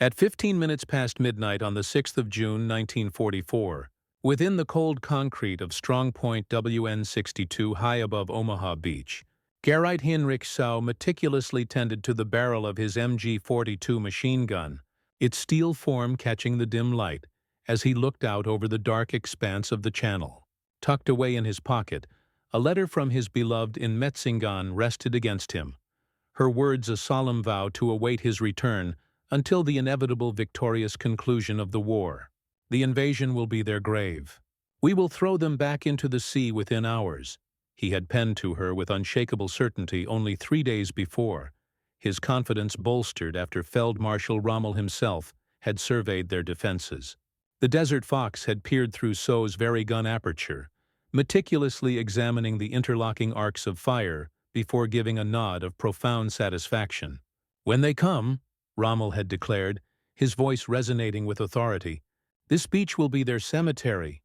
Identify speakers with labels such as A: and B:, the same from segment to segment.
A: At 15 minutes past midnight on the 6th of June 1944, within the cold concrete of Strongpoint WN62 high above Omaha Beach, Gerrit Heinrich Seau meticulously tended to the barrel of his MG-42 machine gun, its steel form catching the dim light as he looked out over the dark expanse of the channel. Tucked away in his pocket, a letter from his beloved in Metzingan rested against him, her words a solemn vow to await his return until the inevitable victorious conclusion of the war. The invasion will be their grave. We will throw them back into the sea within hours, he had penned to her with unshakable certainty only 3 days before, his confidence bolstered after Feld-Marshal Rommel himself had surveyed their defenses. The Desert Fox had peered through Sau's very gun aperture, meticulously examining the interlocking arcs of fire before giving a nod of profound satisfaction. "When they come," Rommel had declared, his voice resonating with authority, "this beach will be their cemetery."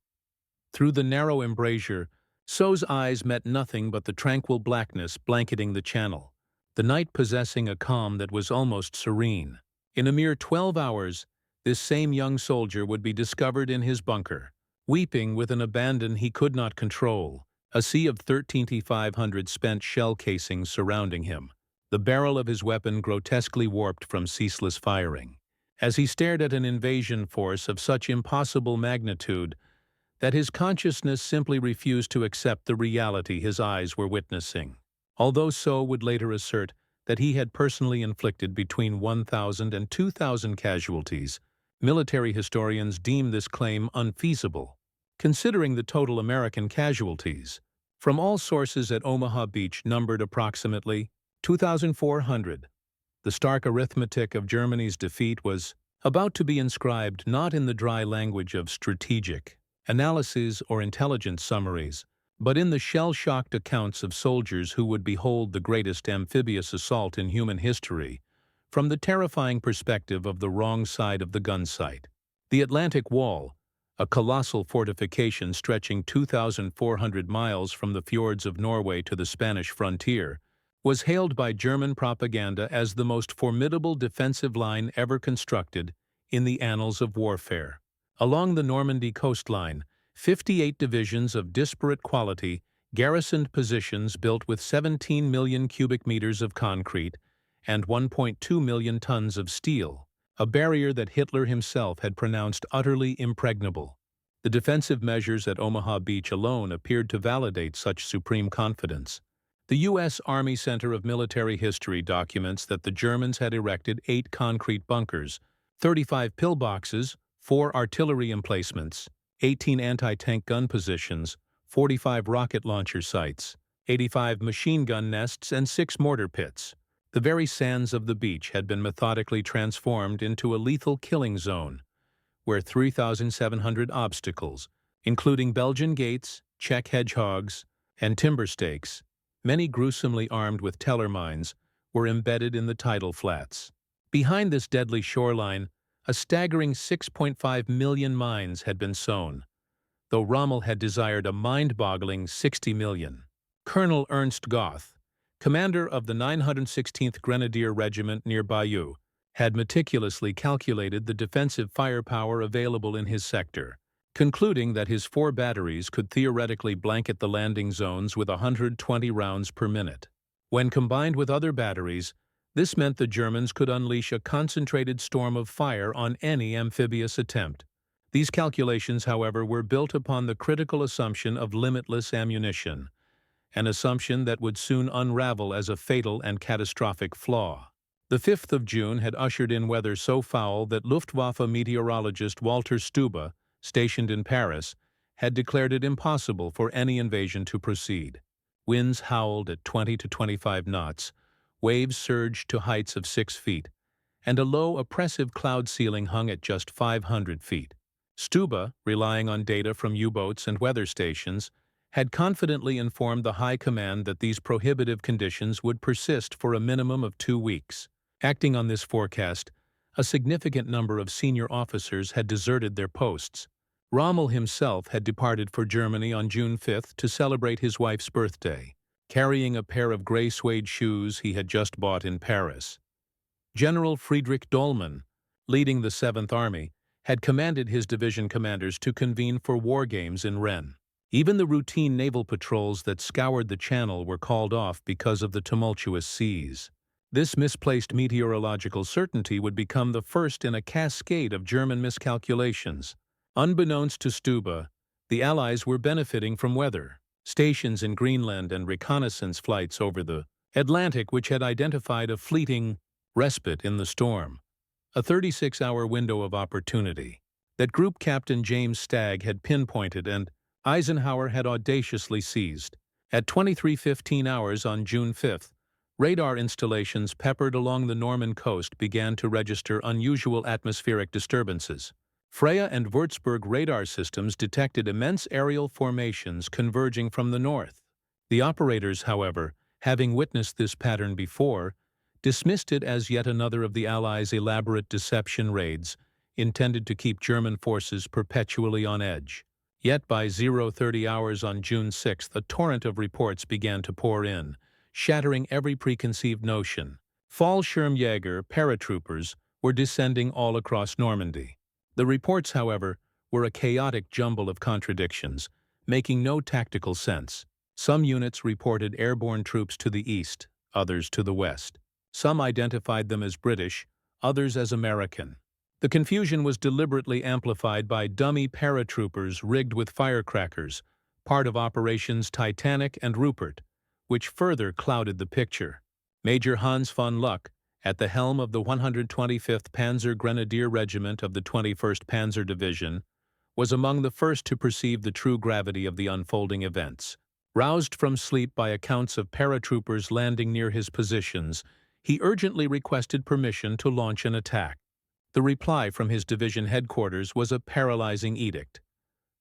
A: Through the narrow embrasure, Sau's eyes met nothing but the tranquil blackness blanketing the channel, the night possessing a calm that was almost serene. In a mere 12 hours, this same young soldier would be discovered in his bunker, weeping with an abandon he could not control, a sea of 13,500 spent shell casings surrounding him, the barrel of his weapon grotesquely warped from ceaseless firing, as he stared at an invasion force of such impossible magnitude that his consciousness simply refused to accept the reality his eyes were witnessing. Although Seau would later assert that he had personally inflicted between 1,000 and 2,000 casualties, military historians deem this claim unfeasible, considering the total American casualties from all sources at Omaha Beach numbered approximately 2,400. The stark arithmetic of Germany's defeat was about to be inscribed not in the dry language of strategic analyses or intelligence summaries, but in the shell-shocked accounts of soldiers who would behold the greatest amphibious assault in human history from the terrifying perspective of the wrong side of the gun sight. The Atlantic Wall, a colossal fortification stretching 2,400 miles from the fjords of Norway to the Spanish frontier, was hailed by German propaganda as the most formidable defensive line ever constructed in the annals of warfare. Along the Normandy coastline, 58 divisions of disparate quality garrisoned positions built with 17 million cubic meters of concrete and 1.2 million tons of steel, a barrier that Hitler himself had pronounced utterly impregnable. The defensive measures at Omaha Beach alone appeared to validate such supreme confidence. The U.S. Army Center of Military History documents that the Germans had erected 8 concrete bunkers, 35 pillboxes, 4 artillery emplacements, 18 anti-tank gun positions, 45 rocket launcher sites, 85 machine gun nests, and 6 mortar pits. The very sands of the beach had been methodically transformed into a lethal killing zone, where 3,700 obstacles, including Belgian gates, Czech hedgehogs, and timber stakes, many gruesomely armed with teller mines, were embedded in the tidal flats. Behind this deadly shoreline, a staggering 6.5 million mines had been sown, though Rommel had desired a mind-boggling 60 million. Colonel Ernst Goth, commander of the 916th Grenadier Regiment near Bayeux, had meticulously calculated the defensive firepower available in his sector, concluding that his 4 batteries could theoretically blanket the landing zones with 120 rounds per minute. When combined with other batteries, this meant the Germans could unleash a concentrated storm of fire on any amphibious attempt. These calculations, however, were built upon the critical assumption of limitless ammunition, an assumption that would soon unravel as a fatal and catastrophic flaw. The 5th of June had ushered in weather so foul that Luftwaffe meteorologist Walter Stube, stationed in Paris, had declared it impossible for any invasion to proceed. Winds howled at 20 to 25 knots, waves surged to heights of 6 feet, and a low, oppressive cloud ceiling hung at just 500 feet. Stube, relying on data from U-boats and weather stations, had confidently informed the High Command that these prohibitive conditions would persist for a minimum of 2 weeks. Acting on this forecast, a significant number of senior officers had deserted their posts. Rommel himself had departed for Germany on June 5th to celebrate his wife's birthday, carrying a pair of gray suede shoes he had just bought in Paris. General Friedrich Dollmann, leading the 7th Army, had commanded his division commanders to convene for war games in Rennes. Even the routine naval patrols that scoured the channel were called off because of the tumultuous seas. This misplaced meteorological certainty would become the first in a cascade of German miscalculations. Unbeknownst to Stuba, the Allies were benefiting from weather. Stations in Greenland and reconnaissance flights over the Atlantic which had identified a fleeting respite in the storm, a 36-hour window of opportunity that Group Captain James Stagg had pinpointed and Eisenhower had audaciously seized. At 23:15 hours on June 5th, radar installations peppered along the Norman coast began to register unusual atmospheric disturbances. Freya and Würzburg radar systems detected immense aerial formations converging from the north. The operators, however, having witnessed this pattern before, dismissed it as yet another of the Allies' elaborate deception raids intended to keep German forces perpetually on edge. Yet by 0:30 hours on June 6th, a torrent of reports began to pour in, shattering every preconceived notion. Fallschirmjäger paratroopers were descending all across Normandy. The reports, however, were a chaotic jumble of contradictions, making no tactical sense. Some units reported airborne troops to the east, others to the west. Some identified them as British, others as American. The confusion was deliberately amplified by dummy paratroopers rigged with firecrackers, part of Operations Titanic and Rupert, which further clouded the picture. Major Hans von Luck, at the helm of the 125th Panzer Grenadier Regiment of the 21st Panzer Division, was among the first to perceive the true gravity of the unfolding events. Roused from sleep by accounts of paratroopers landing near his positions, he urgently requested permission to launch an attack. The reply from his division headquarters was a paralyzing edict.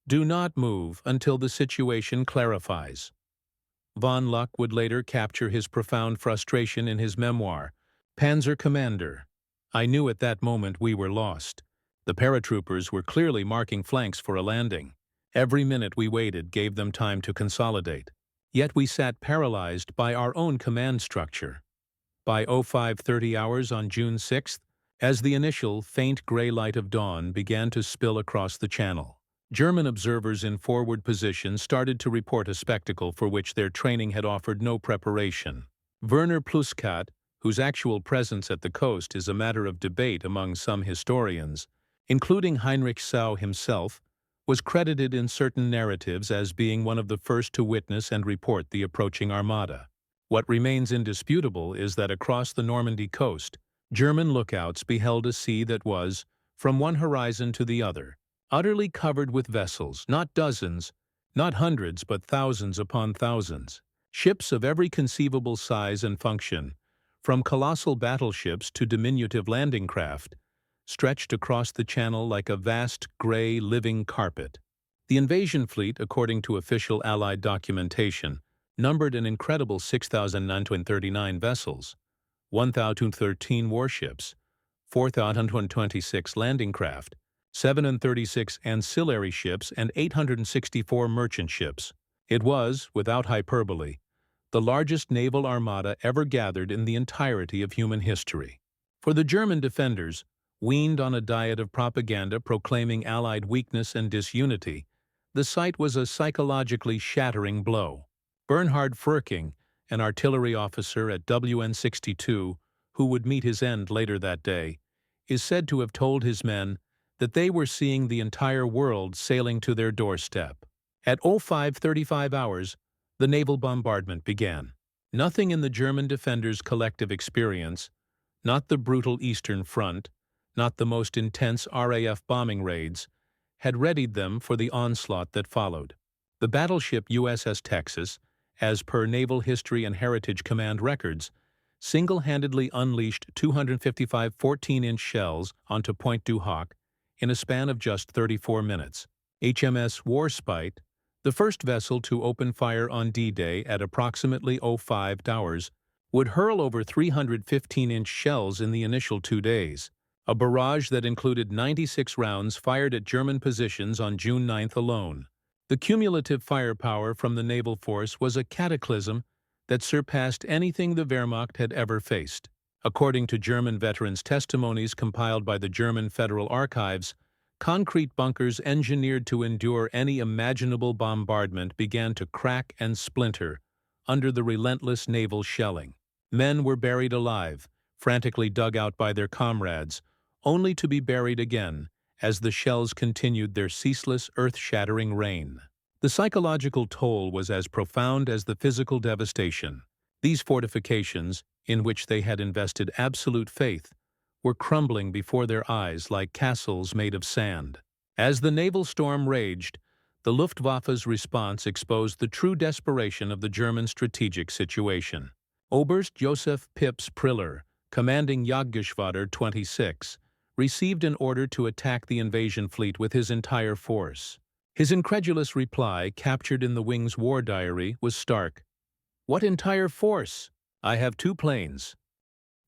A: Do not move until the situation clarifies. Von Luck would later capture his profound frustration in his memoir, Panzer Commander. I knew at that moment we were lost. The paratroopers were clearly marking flanks for a landing. Every minute we waited gave them time to consolidate. Yet we sat paralyzed by our own command structure. By 05:30 hours on June 6th, as the initial faint gray light of dawn began to spill across the channel, German observers in forward position started to report a spectacle for which their training had offered no preparation. Werner Pluskat, whose actual presence at the coast is a matter of debate among some historians, including Heinrich Seau himself, was credited in certain narratives as being one of the first to witness and report the approaching armada. What remains indisputable is that across the Normandy coast, German lookouts beheld a sea that was, from one horizon to the other, utterly covered with vessels, not dozens, not hundreds, but thousands upon thousands. Ships of every conceivable size and function, from colossal battleships to diminutive landing craft, stretched across the channel like a vast, gray, living carpet. The invasion fleet, according to official Allied documentation, numbered an incredible 6,939 vessels, 1,013 warships, 4,126 landing craft, 736 ancillary ships, and 864 merchant ships. It was, without hyperbole, the largest naval armada ever gathered in the entirety of human history. For the German defenders, weaned on a diet of propaganda proclaiming Allied weakness and disunity, the sight was a psychologically shattering blow. Bernhard Furking, an artillery officer at WN62, who would meet his end later that day, is said to have told his men that they were seeing the entire world sailing to their doorstep. At 05:35 hours, the naval bombardment began. Nothing in the German defenders' collective experience, not the brutal Eastern Front, not the most intense RAF bombing raids, had readied them for the onslaught that followed. The battleship USS Texas, as per Naval History and Heritage Command records, single-handedly unleashed 255 14-inch shells onto Pointe du Hoc in a span of just 34 minutes. HMS Warspite, the first vessel to open fire on D-Day at approximately 05 hours, would hurl over 300 15-inch shells in the initial 2 days, a barrage that included 96 rounds fired at German positions on June 9th alone. The cumulative firepower from the naval force was a cataclysm that surpassed anything the Wehrmacht had ever faced. According to German veterans' testimonies compiled by the German Federal Archives, concrete bunkers engineered to endure any imaginable bombardment began to crack and splinter under the relentless naval shelling. Men were buried alive, frantically dug out by their comrades, only to be buried again as the shells continued their ceaseless, earth-shattering rain. The psychological toll was as profound as the physical devastation. These fortifications, in which they had invested absolute faith, were crumbling before their eyes like castles made of sand. As the naval storm raged, the Luftwaffe's response exposed the true desperation of the German strategic situation. Oberst Josef Pips Priller, commanding Jagdgeschwader 26, received an order to attack the invasion fleet with his entire force. His incredulous reply, captured in the Wing's war diary, was stark. "What entire force? I have 2 planes."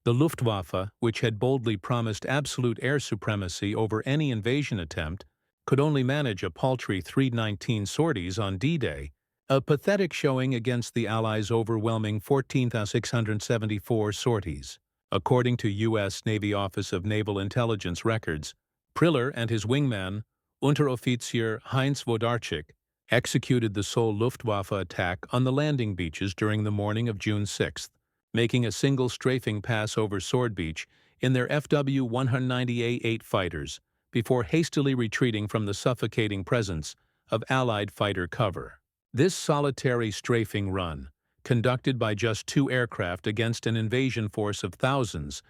A: The Luftwaffe, which had boldly promised absolute air supremacy over any invasion attempt, could only manage a paltry 319 sorties on D-Day, a pathetic showing against the Allies' overwhelming 14,674 sorties. According to U.S. Navy Office of Naval Intelligence records, Priller and his wingman, Unteroffizier Heinz Wodarczyk, executed the Seau Luftwaffe attack on the landing beaches during the morning of June 6, making a single strafing pass over Sword Beach in their FW-190A-8 fighters before hastily retreating from the suffocating presence of Allied fighter cover. This solitary strafing run, conducted by just 2 aircraft against an invasion force of thousands,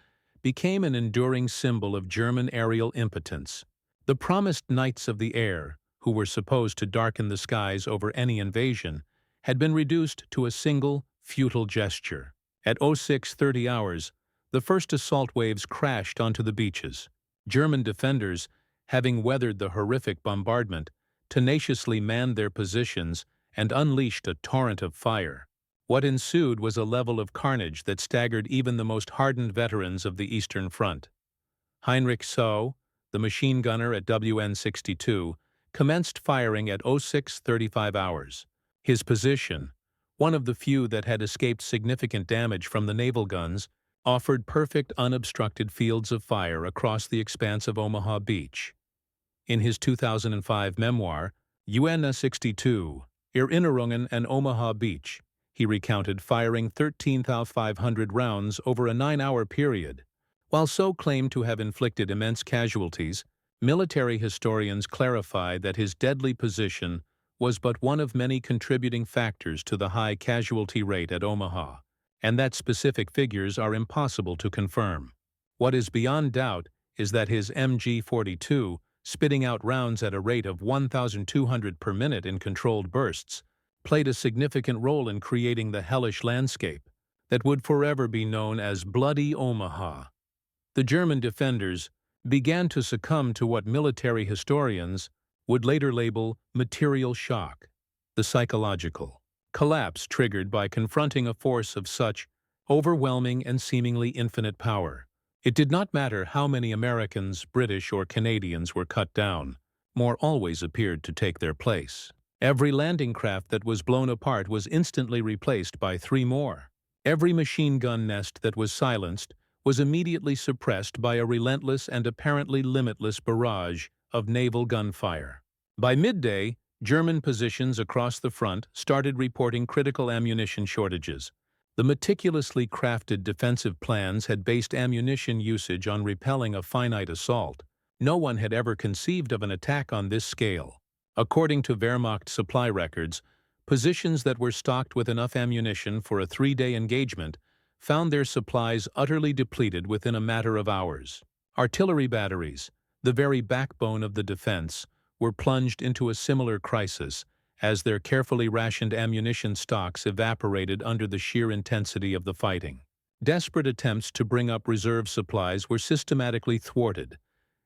A: became an enduring symbol of German aerial impotence. The promised knights of the air, who were supposed to darken the skies over any invasion, had been reduced to a single, futile gesture. At 06:30 hours, the first assault waves crashed onto the beaches. German defenders, having weathered the horrific bombardment, tenaciously manned their positions and unleashed a torrent of fire. What ensued was a level of carnage that staggered even the most hardened veterans of the Eastern Front. Heinrich Seau, the machine gunner at WN62, commenced firing at 06:35 hours. His position, one of the few that had escaped significant damage from the naval guns, offered perfect unobstructed fields of fire across the expanse of Omaha Beach. In his 2005 memoir, WN62, Erinnerungen an Omaha Beach, he recounted firing 13,500 rounds over a 9-hour period. While Seau claimed to have inflicted immense casualties, military historians clarify that his deadly position was but one of many contributing factors to the high casualty rate at Omaha, and that specific figures are impossible to confirm. What is beyond doubt is that his MG-42, spitting out rounds at a rate of 1,200 per minute in controlled bursts, played a significant role in creating the hellish landscape that would forever be known as Bloody Omaha. The German defenders began to succumb to what military historians would later label material shock, the psychological collapse triggered by confronting a force of such overwhelming and seemingly infinite power. It did not matter how many Americans, British, or Canadians were cut down, more always appeared to take their place. Every landing craft that was blown apart was instantly replaced by 3 more. Every machine gun nest that was silenced was immediately suppressed by a relentless and apparently limitless barrage of naval gunfire. By midday, German positions across the front started reporting critical ammunition shortages. The meticulously crafted defensive plans had based ammunition usage on repelling a finite assault. No one had ever conceived of an attack on this scale. According to Wehrmacht supply records, positions that were stocked with enough ammunition for a 3-day engagement found their supplies utterly depleted within a matter of hours. Artillery batteries, the very backbone of the defense, were plunged into a similar crisis as their carefully rationed ammunition stocks evaporated under the sheer intensity of the fighting. Desperate attempts to bring up reserve supplies were systematically thwarted,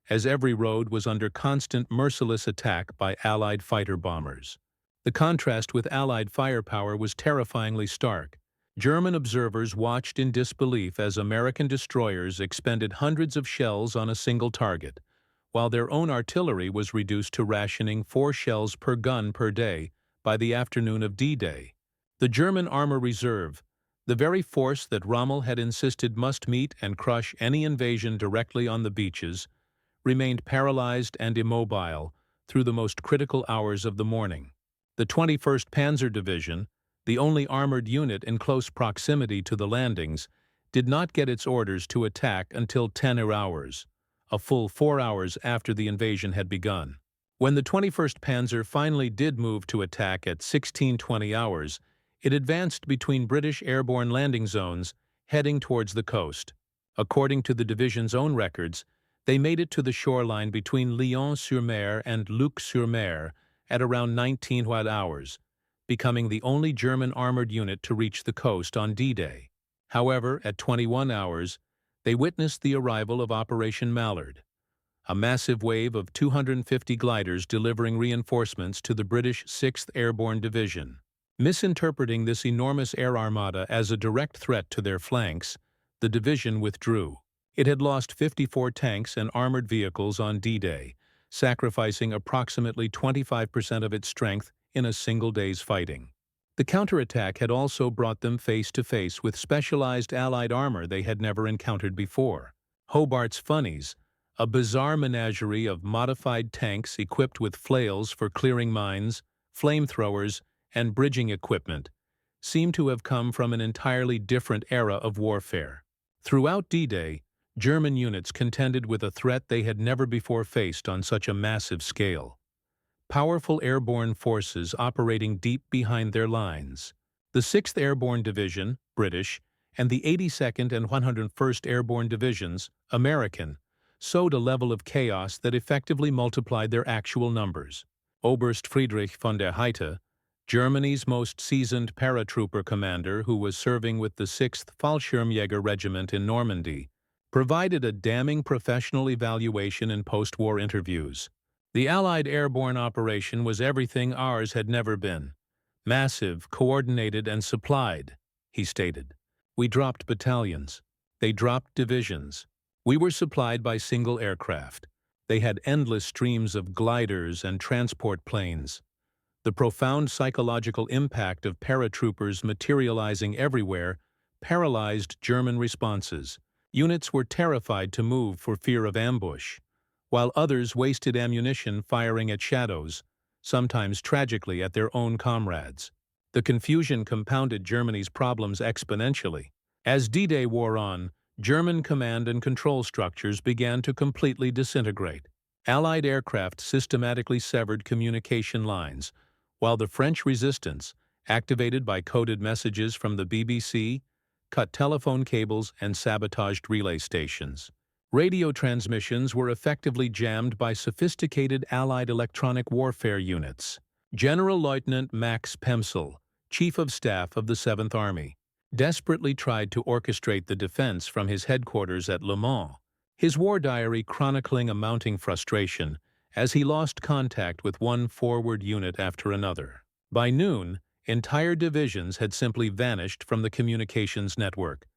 A: as every road was under constant merciless attack by Allied fighter bombers. The contrast with Allied firepower was terrifyingly stark. German observers watched in disbelief as American destroyers expended hundreds of shells on a single target, while their own artillery was reduced to rationing 4 shells per gun per day by the afternoon of D-Day. The German Armor Reserve, The very force that Rommel had insisted must meet and crush any invasion directly on the beaches, remained paralyzed and immobile through the most critical hours of the morning. The 21st Panzer Division, the only armored unit in close proximity to the landings, did not get its orders to attack until 10 hours, a full 4 hours after the invasion had begun. When the 21st Panzer finally did move to attack at 16:20 hours, it advanced between British airborne landing zones, heading towards the coast. According to the division's own records, they made it to the shoreline between Lyon-sur-Mer and Luc-sur-Mer at around 19 hours, becoming the only German armored unit to reach the coast on D-Day. However, at 21 hours, they witnessed the arrival of Operation Mallard, a massive wave of 250 gliders delivering reinforcements to the British 6th Airborne Division. Misinterpreting this enormous air armada as a direct threat to their flanks, the division withdrew. It had lost 54 tanks and armored vehicles on D-Day, sacrificing approximately 25% of its strength in a single day's fighting. The counterattack had also brought them face-to-face with specialized Allied armor they had never encountered before. Hobart's Funnies, a bizarre menagerie of modified tanks equipped with flails for clearing mines, flamethrowers, and bridging equipment, seemed to have come from an entirely different era of warfare. Throughout D-Day, German units contended with a threat they had never before faced on such a massive scale. Powerful airborne forces operating deep behind their lines. The 6th Airborne Division, British, and the 82nd and 101st Airborne Divisions, American, sowed a level of chaos that effectively multiplied their actual numbers. Oberst Friedrich von der Heydte, Germany's most seasoned paratrooper commander who was serving with the 6th Fallschirmjäger Regiment in Normandy, provided a damning professional evaluation in post-war interviews. The Allied airborne operation was everything ours had never been. Massive, coordinated, and supplied, he stated. We dropped battalions. They dropped divisions. We were supplied by single aircraft. They had endless streams of gliders and transport planes. The profound psychological impact of paratroopers materializing everywhere paralyzed German responses. Units were terrified to move for fear of ambush, while others wasted ammunition firing at shadows, sometimes tragically at their own comrades. The confusion compounded Germany's problems exponentially. As D-Day wore on, German command and control structures began to completely disintegrate. Allied aircraft systematically severed communication lines, while the French resistance, activated by coded messages from the BBC, cut telephone cables and sabotaged relay stations. Radio transmissions were effectively jammed by sophisticated Allied electronic warfare units. General Lieutenant Max Pemsel, Chief of Staff of the 7th Army, desperately tried to orchestrate the defense from his headquarters at Le Mans, his war diary chronicling a mounting frustration as he lost contact with one forward unit after another. By noon, entire divisions had simply vanished from the communications network,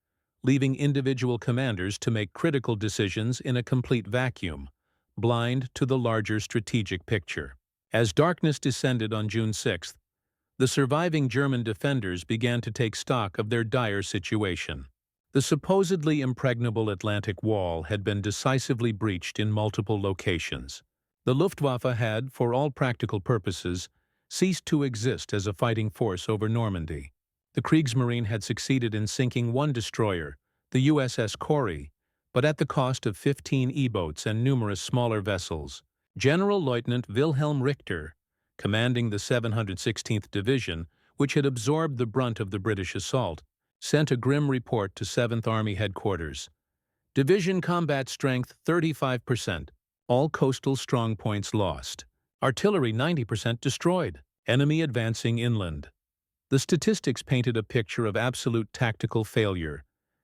A: leaving individual commanders to make critical decisions in a complete vacuum, blind to the larger strategic picture. As darkness descended on June 6th, the surviving German defenders began to take stock of their dire situation. The supposedly impregnable Atlantic Wall had been decisively breached in multiple locations. The Luftwaffe had, for all practical purposes, ceased to exist as a fighting force over Normandy. The Kriegsmarine had succeeded in sinking one destroyer, the USS Corrie, but at the cost of 15 E-boats and numerous smaller vessels. General Lieutenant Wilhelm Richter, commanding the 716th Division, which had absorbed the brunt of the British assault, sent a grim report to 7th Army headquarters. Division combat strength 35%. All coastal strongpoints lost. Artillery 90% destroyed. Enemy advancing inland. The statistics painted a picture of absolute tactical failure,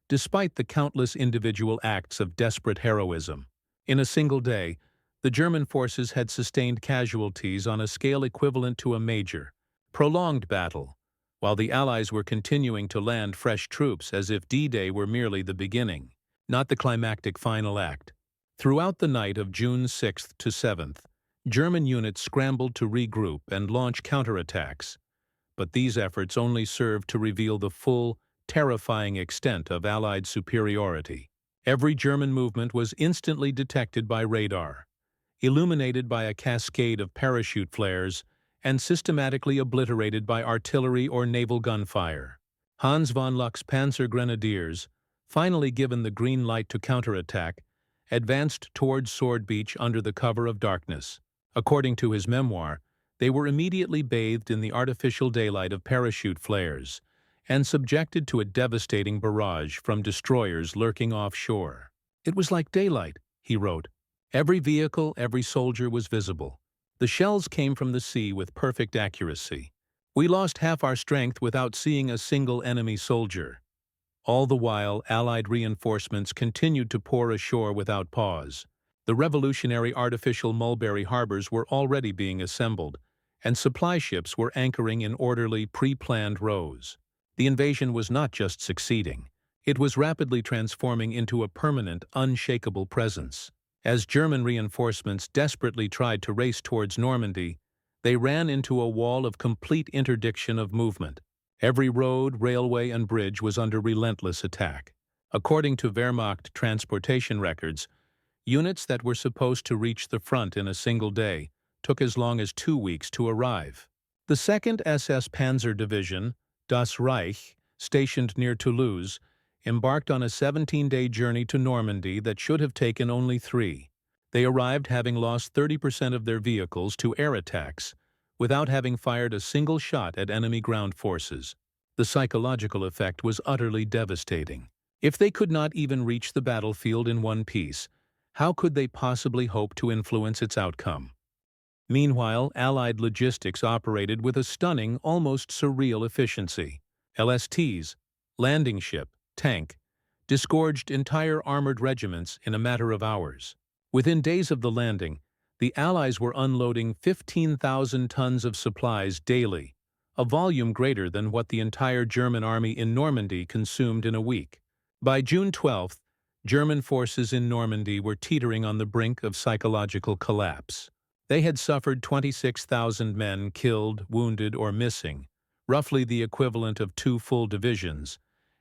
A: despite the countless individual acts of desperate heroism. In a single day, the German forces had sustained casualties on a scale equivalent to a major, prolonged battle, while the Allies were continuing to land fresh troops as if D-Day were merely the beginning, not the climactic final act. Throughout the night of June 6th to 7th, German units scrambled to regroup and launch counterattacks, but these efforts only served to reveal the full, terrifying extent of Allied superiority. Every German movement was instantly detected by radar, illuminated by a cascade of parachute flares, and systematically obliterated by artillery or naval gunfire. Hans von Luck's Panzer Grenadiers, finally given the green light to counterattack, advanced towards Sword Beach under the cover of darkness. According to his memoir, they were immediately bathed in the artificial daylight of parachute flares and subjected to a devastating barrage from destroyers lurking offshore. "It was like daylight," he wrote. "Every vehicle, every soldier was visible. The shells came from the sea with perfect accuracy. We lost half our strength without seeing a single enemy soldier." All the while, Allied reinforcements continued to pour ashore without pause. The revolutionary artificial mulberry harbors were already being assembled, and supply ships were anchoring in orderly, pre-planned rows. The invasion was not just succeeding. It was rapidly transforming into a permanent, unshakable presence. As German reinforcements desperately tried to race towards Normandy, they ran into a wall of complete interdiction of movement. Every road, railway, and bridge was under relentless attack. According to Wehrmacht transportation records, units that were supposed to reach the front in a single day took as long as 2 weeks to arrive. The 2nd SS Panzer Division, Das Reich, stationed near Toulouse, embarked on a 17-day journey to Normandy that should have taken only 3. They arrived having lost 30% of their vehicles to air attacks, without having fired a single shot at enemy ground forces. The psychological effect was utterly devastating. If they could not even reach the battlefield in one piece, how could they possibly hope to influence its outcome? Meanwhile, Allied logistics operated with a stunning, almost surreal efficiency. LSTs, landing ship, tank, disgorged entire armored regiments in a matter of hours. Within days of the landing, the Allies were unloading 15,000 tons of supplies daily, a volume greater than what the entire German army in Normandy consumed in a week. By June 12th, German forces in Normandy were teetering on the brink of psychological collapse. They had suffered 26,000 men killed, wounded, or missing, roughly the equivalent of 2 full divisions,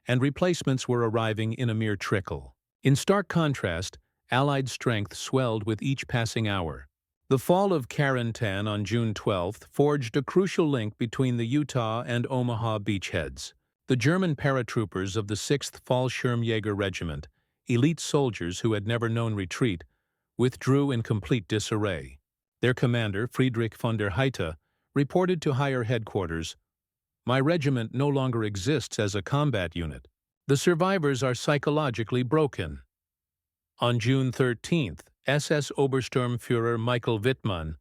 A: and replacements were arriving in a mere trickle. In stark contrast, Allied strength swelled with each passing hour. The fall of Carentan on June 12th forged a crucial link between the Utah and Omaha beachheads. The German paratroopers of the 6th Fallschirmjäger Regiment, elite soldiers who had never known retreat, withdrew in complete disarray. Their commander, Friedrich von der Heydte, reported to higher headquarters, "My regiment no longer exists as a combat unit. The survivors are psychologically broken." On June 13th, SS Obersturmführer Michael Wittmann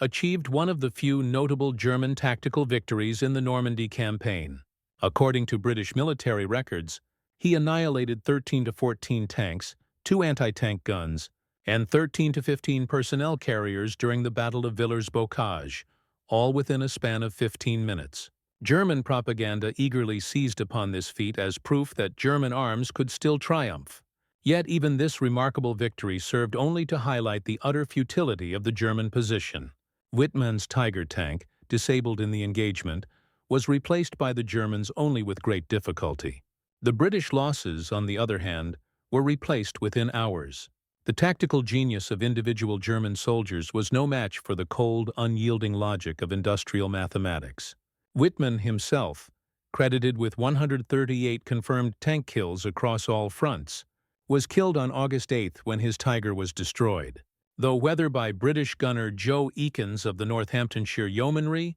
A: achieved one of the few notable German tactical victories in the Normandy campaign. According to British military records, he annihilated 13 to 14 tanks, 2 anti-tank guns, and 13 to 15 personnel carriers during the Battle of Villers-Bocage, all within a span of 15 minutes. German propaganda eagerly seized upon this feat as proof that German arms could still triumph. Yet even this remarkable victory served only to highlight the utter futility of the German position. Wittmann's Tiger tank, disabled in the engagement, was replaced by the Germans only with great difficulty. The British losses, on the other hand, were replaced within hours. The tactical genius of individual German soldiers was no match for the cold, unyielding logic of industrial mathematics. Wittmann himself, credited with 138 confirmed tank kills across all fronts, was killed on August 8th when his Tiger was destroyed. Though whether by British gunner Joe Eakins of the Northamptonshire Yeomanry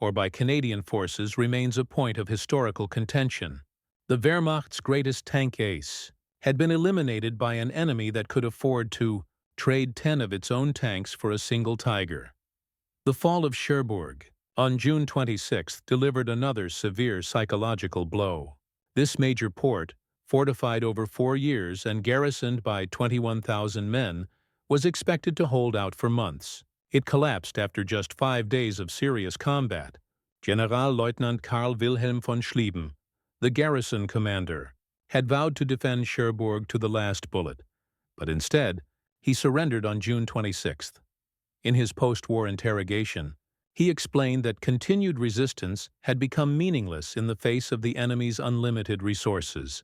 A: or by Canadian forces remains a point of historical contention. The Wehrmacht's greatest tank ace had been eliminated by an enemy that could afford to trade 10 of its own tanks for a single Tiger. The fall of Cherbourg on June 26th delivered another severe psychological blow. This major port, fortified over 4 years and garrisoned by 21,000 men, was expected to hold out for months. It collapsed after just 5 days of serious combat. Generalleutnant Karl Wilhelm von Schlieben, the garrison commander, had vowed to defend Cherbourg to the last bullet, but instead, he surrendered on June 26th. In his post-war interrogation, He explained that continued resistance had become meaningless in the face of the enemy's unlimited resources,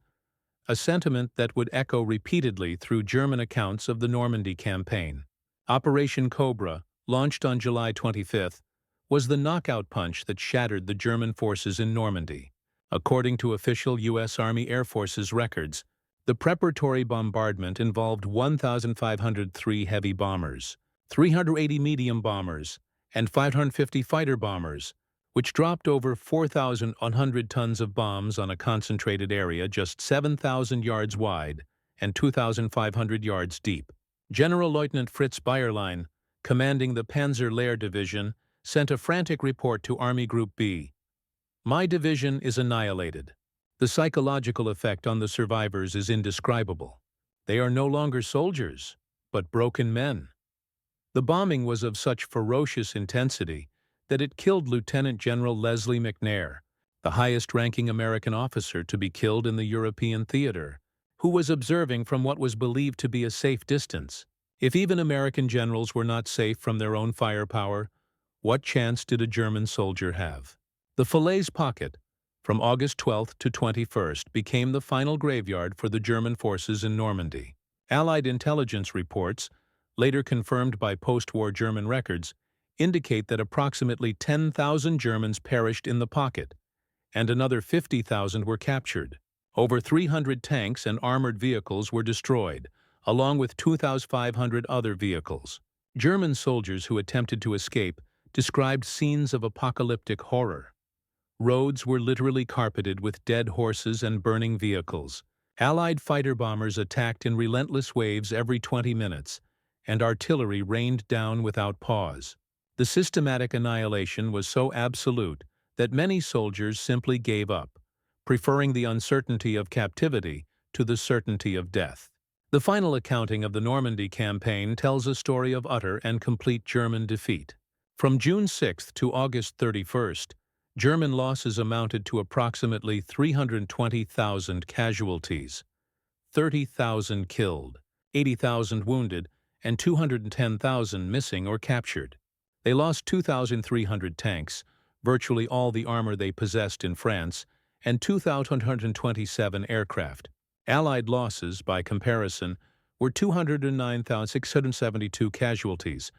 A: a sentiment that would echo repeatedly through German accounts of the Normandy campaign. Operation Cobra, launched on July 25th, was the knockout punch that shattered the German forces in Normandy. According to official U.S. Army Air Force's records, the preparatory bombardment involved 1,503 heavy bombers, 380 medium bombers, and 550 fighter bombers, which dropped over 4,100 tons of bombs on a concentrated area just 7,000 yards wide and 2,500 yards deep. General Lieutenant Fritz Bayerlein, commanding the Panzer Lehr Division, sent a frantic report to Army Group B. "My division is annihilated. The psychological effect on the survivors is indescribable. They are no longer soldiers, but broken men." The bombing was of such ferocious intensity that it killed Lieutenant General Leslie McNair, the highest-ranking American officer to be killed in the European theater, who was observing from what was believed to be a safe distance. If even American generals were not safe from their own firepower, what chance did a German soldier have? The Falaise Pocket, from August 12th to 21st, became the final graveyard for the German forces in Normandy. Allied intelligence reports, later confirmed by post-war German records, indicate that approximately 10,000 Germans perished in the pocket, and another 50,000 were captured. Over 300 tanks and armored vehicles were destroyed, along with 2,500 other vehicles. German soldiers who attempted to escape described scenes of apocalyptic horror. Roads were literally carpeted with dead horses and burning vehicles. Allied fighter bombers attacked in relentless waves every 20 minutes, and artillery rained down without pause. The systematic annihilation was so absolute that many soldiers simply gave up, preferring the uncertainty of captivity to the certainty of death. The final accounting of the Normandy campaign tells a story of utter and complete German defeat. From June 6 to August 31st, German losses amounted to approximately 320,000 casualties, 30,000 killed, 80,000 wounded, and 210,000 missing or captured. They lost 2,300 tanks, virtually all the armor they possessed in France, and 2,127 aircraft. Allied losses, by comparison, were 209,672 casualties,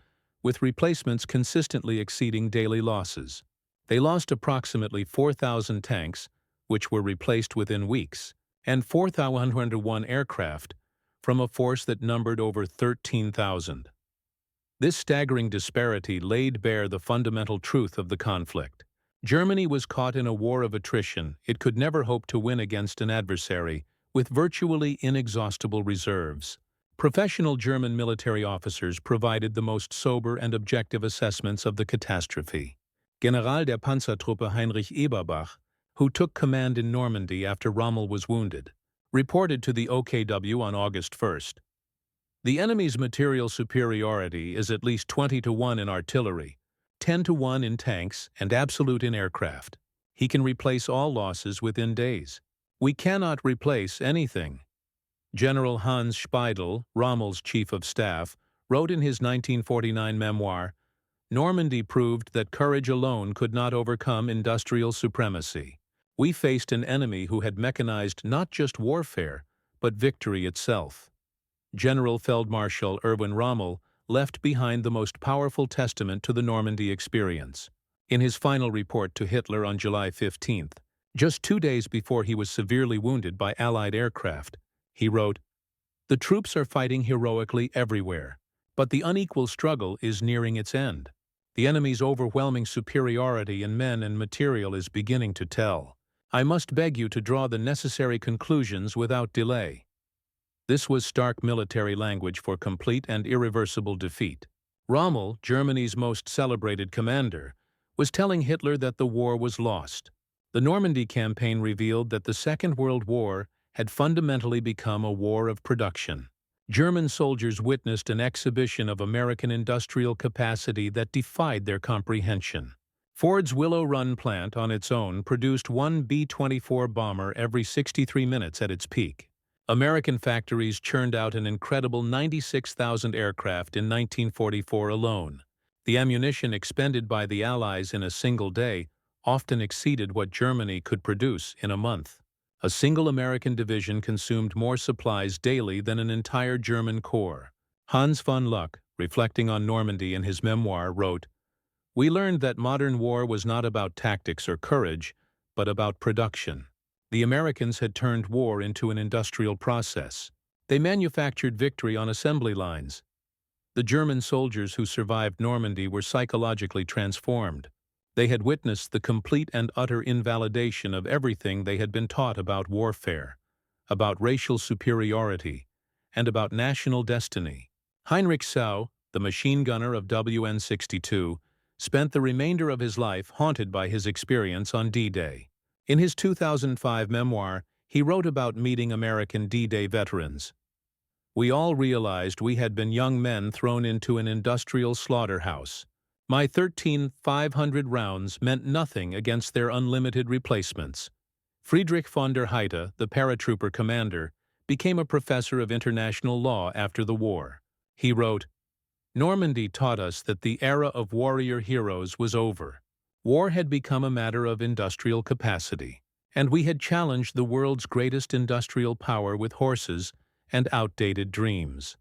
A: with replacements consistently exceeding daily losses. They lost approximately 4,000 tanks, which were replaced within weeks, and 4,101 aircraft, from a force that numbered over 13,000. This staggering disparity laid bare the fundamental truth of the conflict. Germany was caught in a war of attrition it could never hope to win against an adversary with virtually inexhaustible reserves. Professional German military officers provided the most sober and objective assessments of the catastrophe. General der Panzertruppe Heinrich Seau, who took command in Normandy after Rommel was wounded, reported to the OKW on August 1st. "The enemy's material superiority is at least 20-1 in artillery, 10-1 in tanks, and absolute in aircraft. He can replace all losses within days. We cannot replace anything." General Hans Speidel, Rommel's chief of staff, wrote in his 1949 memoir, "Normandy proved that courage alone could not overcome industrial supremacy. We faced an enemy who had mechanized not just warfare, but victory itself." General Feldmarschall Erwin Rommel left behind the most powerful testament to the Normandy experience. In his final report to Hitler on July 15th, just 2 days before he was severely wounded by Allied aircraft, he wrote, "The troops are fighting heroically everywhere, but the unequal struggle is nearing its end. The enemy's overwhelming superiority in men and material is beginning to tell. I must beg you to draw the necessary conclusions without delay." This was stark military language for complete and irreversible defeat. Rommel, Germany's most celebrated commander, was telling Hitler that the war was lost. The Normandy campaign revealed that the Second World War had fundamentally become a war of production. German soldiers witnessed an exhibition of American industrial capacity that defied their comprehension. Ford's Willow Run plant on its own produced one B-24 bomber every 63 minutes at its peak. American factories churned out an incredible 96,000 aircraft in 1944 alone. The ammunition expended by the Allies in a single day often exceeded what Germany could produce in a month. A single American division consumed more supplies daily than an entire German corps. Hans von Luck, reflecting on Normandy in his memoir, wrote, "We learned that modern war was not about tactics or courage, but about production. The Americans had turned war into an industrial process. They manufactured victory on assembly lines. The German soldiers who survived Normandy were psychologically transformed. They had witnessed the complete and utter invalidation of everything they had been taught about warfare, about racial superiority, and about national destiny." Heinrich Seau, the machine gunner of WN62, spent the remainder of his life haunted by his experience on D-Day. In his 2005 memoir, he wrote about meeting American D-Day veterans. "We all realized we had been young men thrown into an industrial slaughterhouse. My 13,500 rounds meant nothing against their unlimited replacements." Friedrich von der Heide, the paratrooper commander, became a professor of international law after the war. He wrote, "Normandy taught us that the era of warrior heroes was over. War had become a matter of industrial capacity, and we had challenged the world's greatest industrial power with horses and outdated dreams."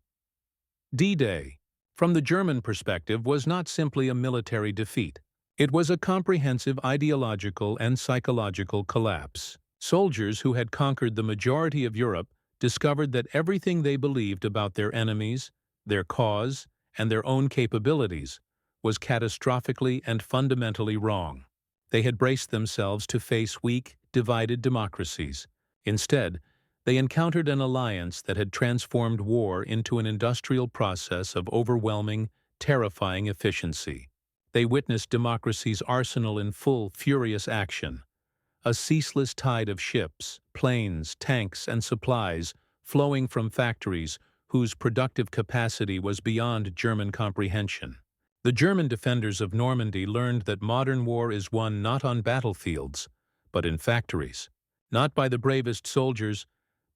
A: D-Day, from the German perspective, was not simply a military defeat. It was a comprehensive ideological and psychological collapse. Soldiers who had conquered the majority of Europe discovered that everything they believed about their enemies, their cause, and their own capabilities was catastrophically and fundamentally wrong. They had braced themselves to face weak, divided democracies. Instead, they encountered an alliance that had transformed war into an industrial process of overwhelming, terrifying efficiency. They witnessed democracy's arsenal in full, furious action. A ceaseless tide of ships, planes, tanks, and supplies flowing from factories whose productive capacity was beyond German comprehension. The German defenders of Normandy learned that modern war is won not on battlefields, but in factories, not by the bravest soldiers,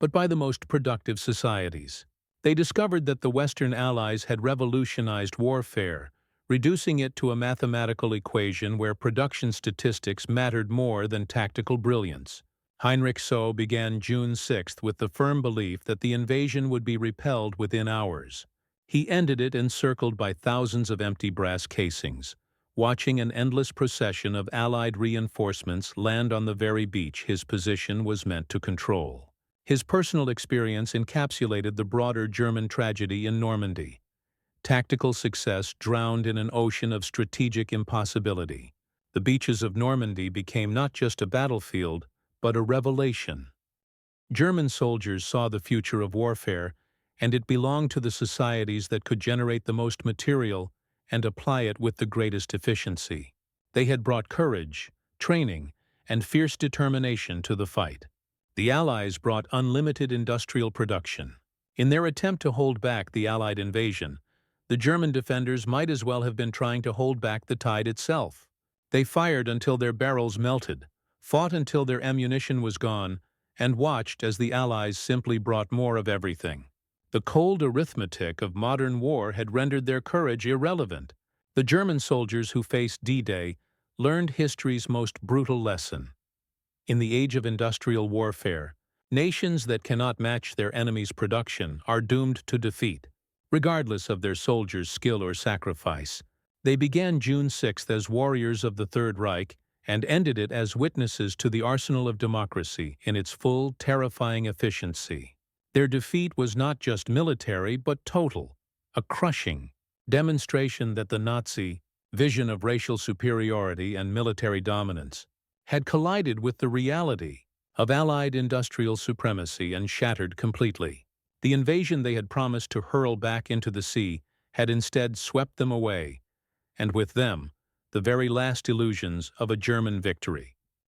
A: but by the most productive societies. They discovered that the Western Allies had revolutionized warfare, reducing it to a mathematical equation where production statistics mattered more than tactical brilliance. Heinrich Seau began June 6 with the firm belief that the invasion would be repelled within hours. He ended it encircled by thousands of empty brass casings, watching an endless procession of Allied reinforcements land on the very beach his position was meant to control. His personal experience encapsulated the broader German tragedy in Normandy. Tactical success drowned in an ocean of strategic impossibility. The beaches of Normandy became not just a battlefield, but a revelation. German soldiers saw the future of warfare, and it belonged to the societies that could generate the most material and apply it with the greatest efficiency. They had brought courage, training, and fierce determination to the fight. The Allies brought unlimited industrial production. In their attempt to hold back the Allied invasion, the German defenders might as well have been trying to hold back the tide itself. They fired until their barrels melted, fought until their ammunition was gone, and watched as the Allies simply brought more of everything. The cold arithmetic of modern war had rendered their courage irrelevant. The German soldiers who faced D-Day learned history's most brutal lesson. In the age of industrial warfare, nations that cannot match their enemy's production are doomed to defeat, regardless of their soldiers' skill or sacrifice. They began June 6 as warriors of the Third Reich and ended it as witnesses to the arsenal of democracy in its full, terrifying efficiency. Their defeat was not just military, but total, a crushing demonstration that the Nazi vision of racial superiority and military dominance had collided with the reality of Allied industrial supremacy and shattered completely. The invasion they had promised to hurl back into the sea had instead swept them away, and with them, the very last illusions of a German victory.